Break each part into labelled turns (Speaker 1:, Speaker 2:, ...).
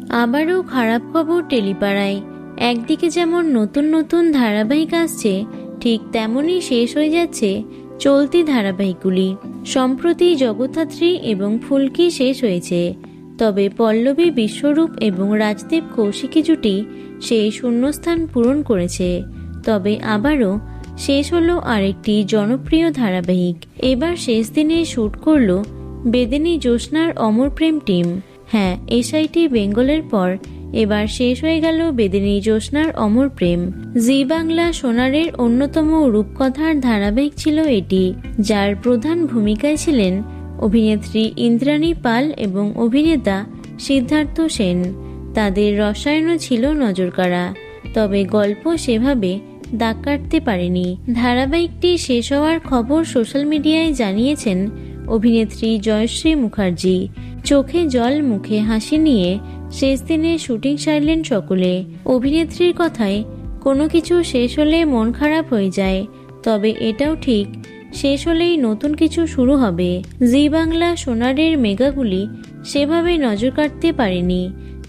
Speaker 1: আবারও খারাপ খবর টেলিপাড়ায়। একদিকে যেমন নতুন নতুন ধারাবাহিক আসছে, ঠিক তেমনই শেষ হয়ে যাচ্ছে চলতি ধারাবাহিকগুলি। সম্প্রতি জগদ্ধাত্রী এবং ফুলকি শেষ হয়েছে, তবে পল্লবী বিশ্বরূপ এবং রাজদীপ কৌশিকী জুটি সেই শূন্যস্থান পূরণ করেছে। তবে আবারও শেষ হলো আরেকটি জনপ্রিয় ধারাবাহিক। এবার শেষ দিনে শুট করলো বেদেনী জ্যোৎস্নার অমর প্রেম টিম। হ্যাঁ, এসআইটি বেঙ্গলের পর এবার শেষ হয়ে গেল বেদেনী জ্যোৎস্নার অমর প্রেম। জি বাংলা সোনারের অন্যতম রূপকথার ধারাবাহিক ছিল এটি, যার প্রধান ভূমিকায় ছিলেন অভিনেত্রী ইন্দ্রাণী পাল এবং অভিনেতা সিদ্ধার্থ সেন। তাদের রসায়নও ছিল নজরকাড়া, তবে গল্প সেভাবে দাগ কাটতে পারেনি। ধারাবাহিকটি শেষ হওয়ার খবর সোশ্যাল মিডিয়ায় জানিয়েছেন অভিনেত্রী জয়শ্রী মুখার্জি। চোখে জল মুখে হাসি নিয়ে শেষ দিনে শুটিং সারলেন সকলে। অভিনেত্রীর কথায়, কোনো কিছু শেষ হলে মন খারাপ হয়ে যায়, তবে এটাও ঠিক শেষ হলেই নতুন কিছু শুরু হবে। জি বাংলা সোনারের মেগাগুলি সেভাবে নজর কাটতে পারেনি,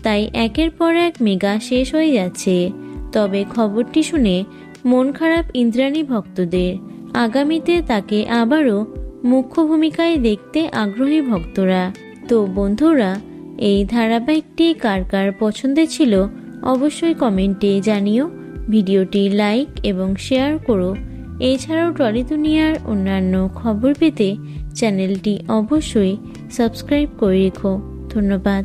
Speaker 1: তাই একের পর এক মেগা শেষ হয়ে যাচ্ছে। তবে খবরটি শুনে মন খারাপ ইন্দ্রাণী ভক্তদের। আগামীতে তাকে আবারও মুখ্য ভূমিকায় দেখতে আগ্রহী ভক্তরা। তো বন্ধুরা, এই ধারাবাহিকটি কার কার পছন্দের ছিল অবশ্যই কমেন্টে জানিও। ভিডিওটি লাইক এবং শেয়ার করো। এছাড়াও টলি দুনিয়ার অন্যান্য খবর পেতে চ্যানেলটি অবশ্যই সাবস্ক্রাইব করে রেখো। ধন্যবাদ।